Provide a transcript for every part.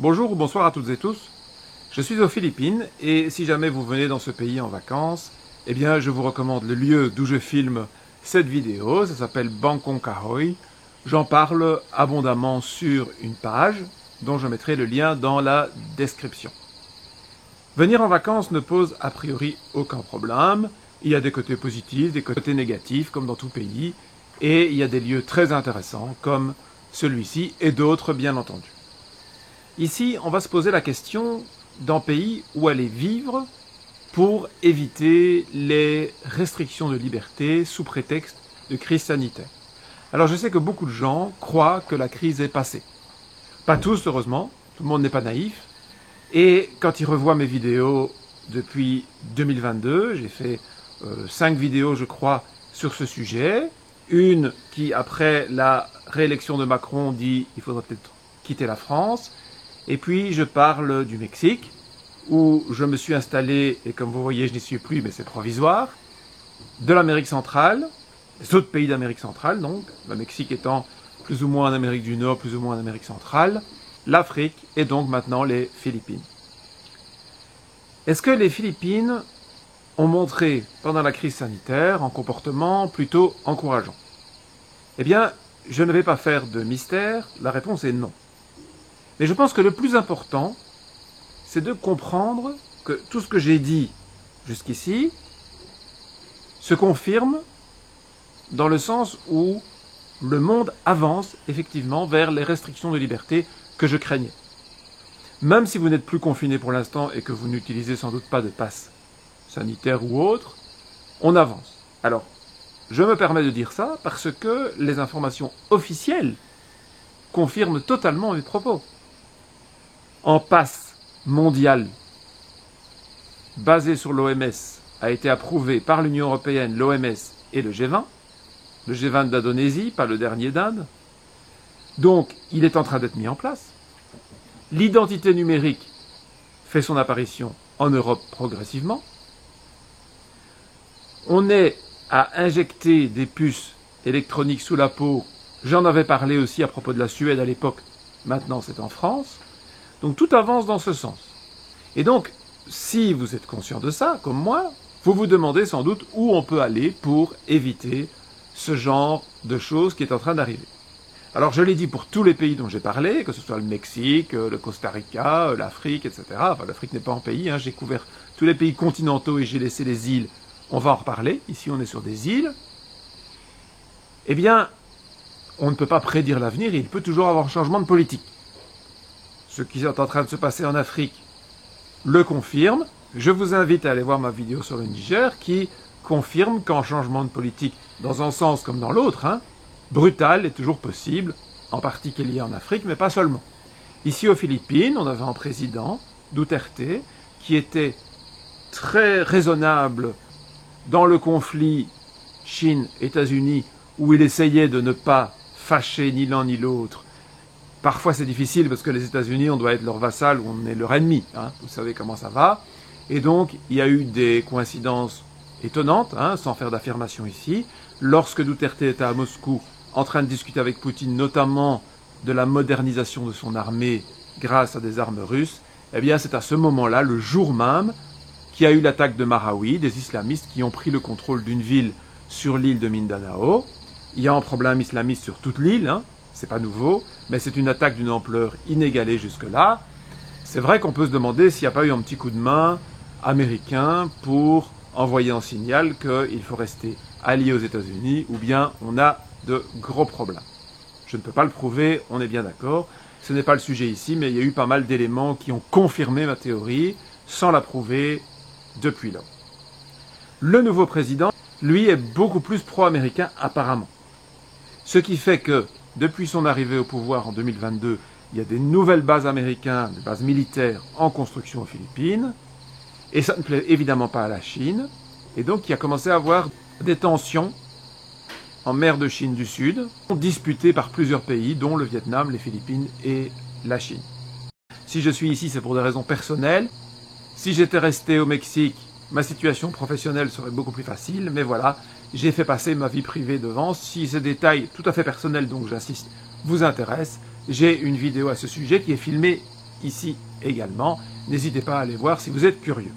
Bonjour ou bonsoir à toutes et tous. Je suis aux Philippines et si jamais vous venez dans ce pays en vacances, eh bien je vous recommande le lieu d'où je filme cette vidéo. Ça s'appelle Bangkok Kahoy. J'en parle abondamment sur une page dont je mettrai le lien dans la description. Venir en vacances ne pose a priori aucun problème. Il y a des côtés positifs, des côtés négatifs comme dans tout pays et il y a des lieux très intéressants comme celui-ci et d'autres bien entendu. Ici, on va se poser la question d'un pays où aller vivre pour éviter les restrictions de liberté sous prétexte de crise sanitaire. Alors je sais que beaucoup de gens croient que la crise est passée. Pas tous, heureusement, tout le monde n'est pas naïf. Et quand ils revoient mes vidéos depuis 2022, j'ai fait 5 vidéos, je crois, sur ce sujet. Une qui, après la réélection de Macron, dit qu'il faudrait peut-être quitter la France. Et puis je parle du Mexique, où je me suis installé, et comme vous voyez je n'y suis plus, mais c'est provisoire, de l'Amérique centrale, des autres pays d'Amérique centrale donc, le Mexique étant plus ou moins en Amérique du Nord, plus ou moins en Amérique centrale, l'Afrique et donc maintenant les Philippines. Est-ce que les Philippines ont montré pendant la crise sanitaire un comportement plutôt encourageant? Eh bien, je ne vais pas faire de mystère, la réponse est non. Mais je pense que le plus important, c'est de comprendre que tout ce que j'ai dit jusqu'ici se confirme dans le sens où le monde avance effectivement vers les restrictions de liberté que je craignais. Même si vous n'êtes plus confiné pour l'instant et que vous n'utilisez sans doute pas de passe sanitaire ou autre, on avance. Alors, je me permets de dire ça parce que les informations officielles confirment totalement mes propos. En passe mondial basé sur l'OMS a été approuvé par l'Union européenne, l'OMS et le G20 d'Indonésie, pas le dernier d'Inde. Donc, il est en train d'être mis en place. L'identité numérique fait son apparition en Europe progressivement. On est à injecter des puces électroniques sous la peau. J'en avais parlé aussi à propos de la Suède à l'époque. Maintenant, c'est en France. Donc tout avance dans ce sens. Et donc, si vous êtes conscient de ça, comme moi, vous vous demandez sans doute où on peut aller pour éviter ce genre de choses qui est en train d'arriver. Alors je l'ai dit pour tous les pays dont j'ai parlé, que ce soit le Mexique, le Costa Rica, l'Afrique, etc. Enfin, l'Afrique n'est pas un pays, j'ai couvert tous les pays continentaux et j'ai laissé les îles. On va en reparler. Ici, on est sur des îles. Eh bien, on ne peut pas prédire l'avenir et il peut toujours avoir un changement de politique. Ce qui est en train de se passer en Afrique le confirme. Je vous invite à aller voir ma vidéo sur le Niger qui confirme qu'un changement de politique, dans un sens comme dans l'autre, brutal est toujours possible, en particulier en Afrique, mais pas seulement. Ici aux Philippines, on avait un président, Duterte, qui était très raisonnable dans le conflit Chine-États-Unis, où il essayait de ne pas fâcher ni l'un ni l'autre. Parfois c'est difficile parce que les États-Unis, on doit être leur vassal ou on est leur ennemi. Vous savez comment ça va. Et donc, il y a eu des coïncidences étonnantes, sans faire d'affirmation ici. Lorsque Duterte était à Moscou, en train de discuter avec Poutine, notamment de la modernisation de son armée grâce à des armes russes, eh bien c'est à ce moment-là, le jour même, qu'il y a eu l'attaque de Marawi, des islamistes qui ont pris le contrôle d'une ville sur l'île de Mindanao. Il y a un problème islamiste sur toute l'île, c'est pas nouveau, mais c'est une attaque d'une ampleur inégalée jusque-là. C'est vrai qu'on peut se demander s'il n'y a pas eu un petit coup de main américain pour envoyer un signal qu'il faut rester allié aux États-Unis ou bien on a de gros problèmes. Je ne peux pas le prouver, on est bien d'accord. Ce n'est pas le sujet ici, mais il y a eu pas mal d'éléments qui ont confirmé ma théorie sans la prouver depuis lors. Le nouveau président, lui, est beaucoup plus pro-américain apparemment. Ce qui fait que depuis son arrivée au pouvoir en 2022, il y a des nouvelles bases américaines, des bases militaires en construction aux Philippines, et ça ne plaît évidemment pas à la Chine, et donc il a commencé à avoir des tensions en mer de Chine du Sud, disputées par plusieurs pays, dont le Vietnam, les Philippines et la Chine. Si je suis ici, c'est pour des raisons personnelles. Si j'étais resté au Mexique, ma situation professionnelle serait beaucoup plus facile, mais voilà, j'ai fait passer ma vie privée devant. Si ces détails tout à fait personnels, donc j'insiste, vous intéressent, j'ai une vidéo à ce sujet qui est filmée ici également. N'hésitez pas à aller voir si vous êtes curieux.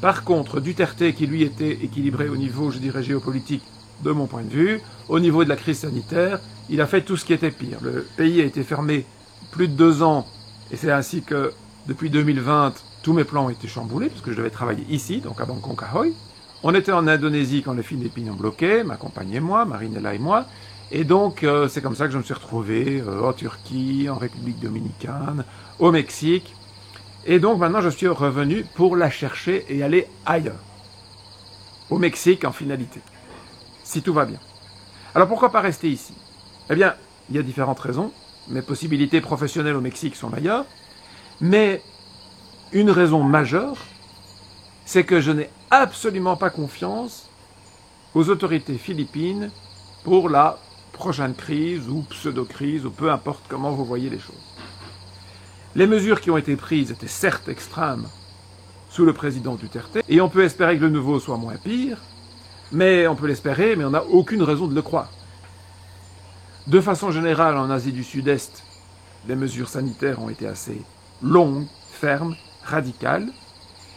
Par contre, Duterte, qui lui était équilibré au niveau, je dirais, géopolitique, de mon point de vue, au niveau de la crise sanitaire, il a fait tout ce qui était pire. Le pays a été fermé plus de 2 ans, et c'est ainsi que, depuis 2020, tous mes plans ont été chamboulés, parce que je devais travailler ici, donc à Bangkok Ahoy. On était en Indonésie quand les Philippines ont bloqué, ma compagne et moi, Marinella et moi, et donc c'est comme ça que je me suis retrouvé en Turquie, en République dominicaine, au Mexique, et donc maintenant je suis revenu pour la chercher et aller ailleurs, au Mexique en finalité, si tout va bien. Alors pourquoi pas rester ici? Eh bien, il y a différentes raisons. Mes possibilités professionnelles au Mexique sont meilleures, mais une raison majeure, c'est que je n'ai absolument pas confiance aux autorités philippines pour la prochaine crise ou pseudo-crise, ou peu importe comment vous voyez les choses. Les mesures qui ont été prises étaient certes extrêmes sous le président Duterte, et on peut espérer que le nouveau soit moins pire, mais on peut l'espérer, mais on n'a aucune raison de le croire. De façon générale, en Asie du Sud-Est, les mesures sanitaires ont été assez longues, fermes, radicales,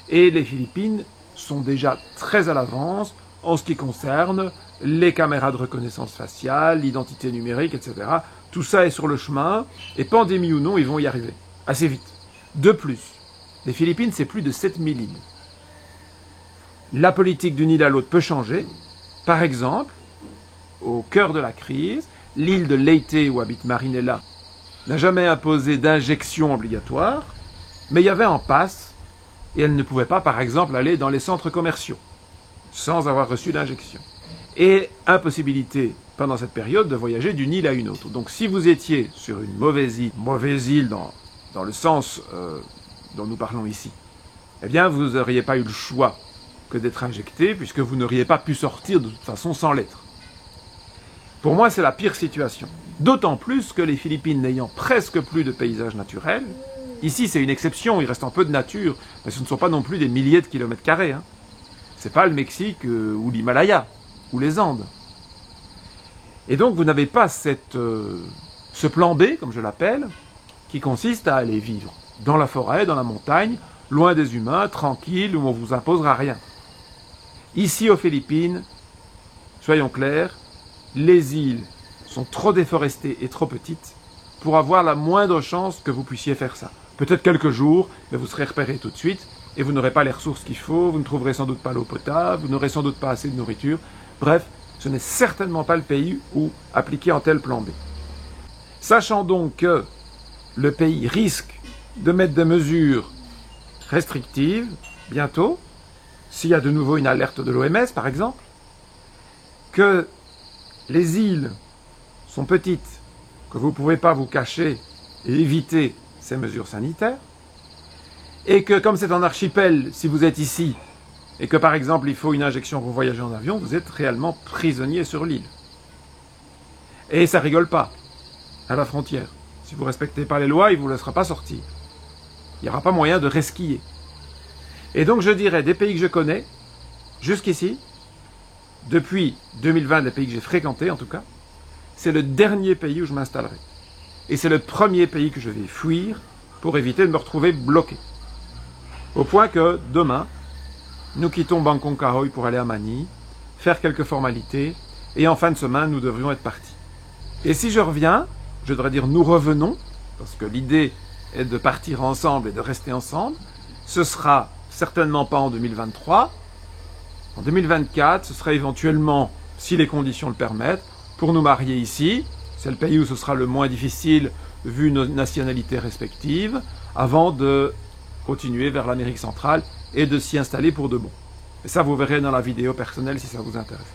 et les Philippines sont déjà très à l'avance en ce qui concerne les caméras de reconnaissance faciale, l'identité numérique, etc. Tout ça est sur le chemin, et pandémie ou non, ils vont y arriver, assez vite. De plus, les Philippines, c'est plus de 7000 îles. La politique d'une île à l'autre peut changer. Par exemple, au cœur de la crise, l'île de Leyte, où habite Marinella, n'a jamais imposé d'injection obligatoire, mais il y avait un pass, et elle ne pouvait pas, par exemple, aller dans les centres commerciaux, sans avoir reçu d'injection. Et impossibilité, pendant cette période, de voyager d'une île à une autre. Donc si vous étiez sur une mauvaise île dans le sens dont nous parlons ici, eh bien vous n'auriez pas eu le choix que d'être injecté, puisque vous n'auriez pas pu sortir de toute façon sans l'être. Pour moi, c'est la pire situation. D'autant plus que les Philippines n'ayant presque plus de paysages naturels, ici c'est une exception, il reste un peu de nature, mais ce ne sont pas non plus des milliers de kilomètres carrés. Hein. C'est pas le Mexique ou l'Himalaya, ou les Andes. Et donc vous n'avez pas ce plan B, comme je l'appelle, qui consiste à aller vivre dans la forêt, dans la montagne, loin des humains, tranquille, où on ne vous imposera rien. Ici aux Philippines, soyons clairs, les îles sont trop déforestées et trop petites pour avoir la moindre chance que vous puissiez faire ça. Peut-être quelques jours, mais vous serez repéré tout de suite, et vous n'aurez pas les ressources qu'il faut, vous ne trouverez sans doute pas l'eau potable, vous n'aurez sans doute pas assez de nourriture. Bref, ce n'est certainement pas le pays où appliquer un tel plan B. Sachant donc que le pays risque de mettre des mesures restrictives bientôt, s'il y a de nouveau une alerte de l'OMS par exemple, que les îles sont petites, que vous ne pouvez pas vous cacher et éviter ces mesures sanitaires, et que comme c'est un archipel, si vous êtes ici, et que par exemple il faut une injection pour voyager en avion, vous êtes réellement prisonnier sur l'île. Et ça rigole pas, à la frontière. Si vous ne respectez pas les lois, il ne vous laissera pas sortir. Il n'y aura pas moyen de resquiller. Et donc je dirais, des pays que je connais, jusqu'ici, depuis 2020, des pays que j'ai fréquentés en tout cas, c'est le dernier pays où je m'installerai. Et c'est le premier pays que je vais fuir pour éviter de me retrouver bloqué. Au point que, demain, nous quittons Bangkok Ahoy pour aller à Manille, faire quelques formalités, et en fin de semaine, nous devrions être partis. Et si je reviens, je devrais dire nous revenons, parce que l'idée est de partir ensemble et de rester ensemble, ce sera certainement pas en 2023, en 2024, ce sera éventuellement, si les conditions le permettent, pour nous marier ici, c'est le pays où ce sera le moins difficile vu nos nationalités respectives, avant de continuer vers l'Amérique centrale et de s'y installer pour de bon. Et ça, vous verrez dans la vidéo personnelle si ça vous intéresse.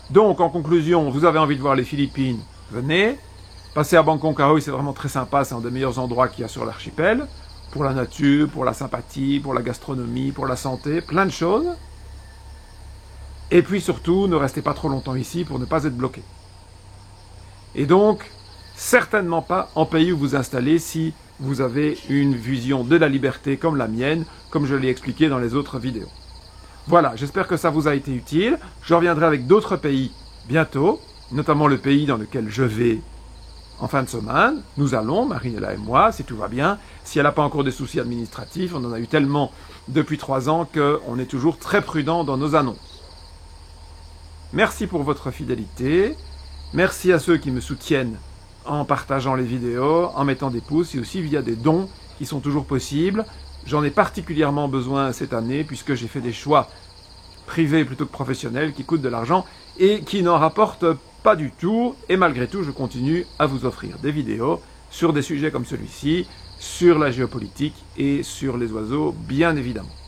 Donc, en conclusion, vous avez envie de voir les Philippines, venez. Passer à Bangkok Ahoy, c'est vraiment très sympa, c'est un des meilleurs endroits qu'il y a sur l'archipel, pour la nature, pour la sympathie, pour la gastronomie, pour la santé, plein de choses. Et puis surtout, ne restez pas trop longtemps ici pour ne pas être bloqué. Et donc, certainement pas en pays où vous installez si vous avez une vision de la liberté comme la mienne, comme je l'ai expliqué dans les autres vidéos. Voilà, j'espère que ça vous a été utile. Je reviendrai avec d'autres pays bientôt, notamment le pays dans lequel je vais en fin de semaine, nous allons, Marinella et moi, si tout va bien, si elle n'a pas encore des soucis administratifs, on en a eu tellement depuis 3 ans qu'on est toujours très prudent dans nos annonces. Merci pour votre fidélité, merci à ceux qui me soutiennent en partageant les vidéos, en mettant des pouces et aussi via des dons qui sont toujours possibles. J'en ai particulièrement besoin cette année puisque j'ai fait des choix privés plutôt que professionnels qui coûtent de l'argent et qui n'en rapportent pas du tout. Et malgré tout, je continue à vous offrir des vidéos sur des sujets comme celui-ci, sur la géopolitique et sur les oiseaux, bien évidemment.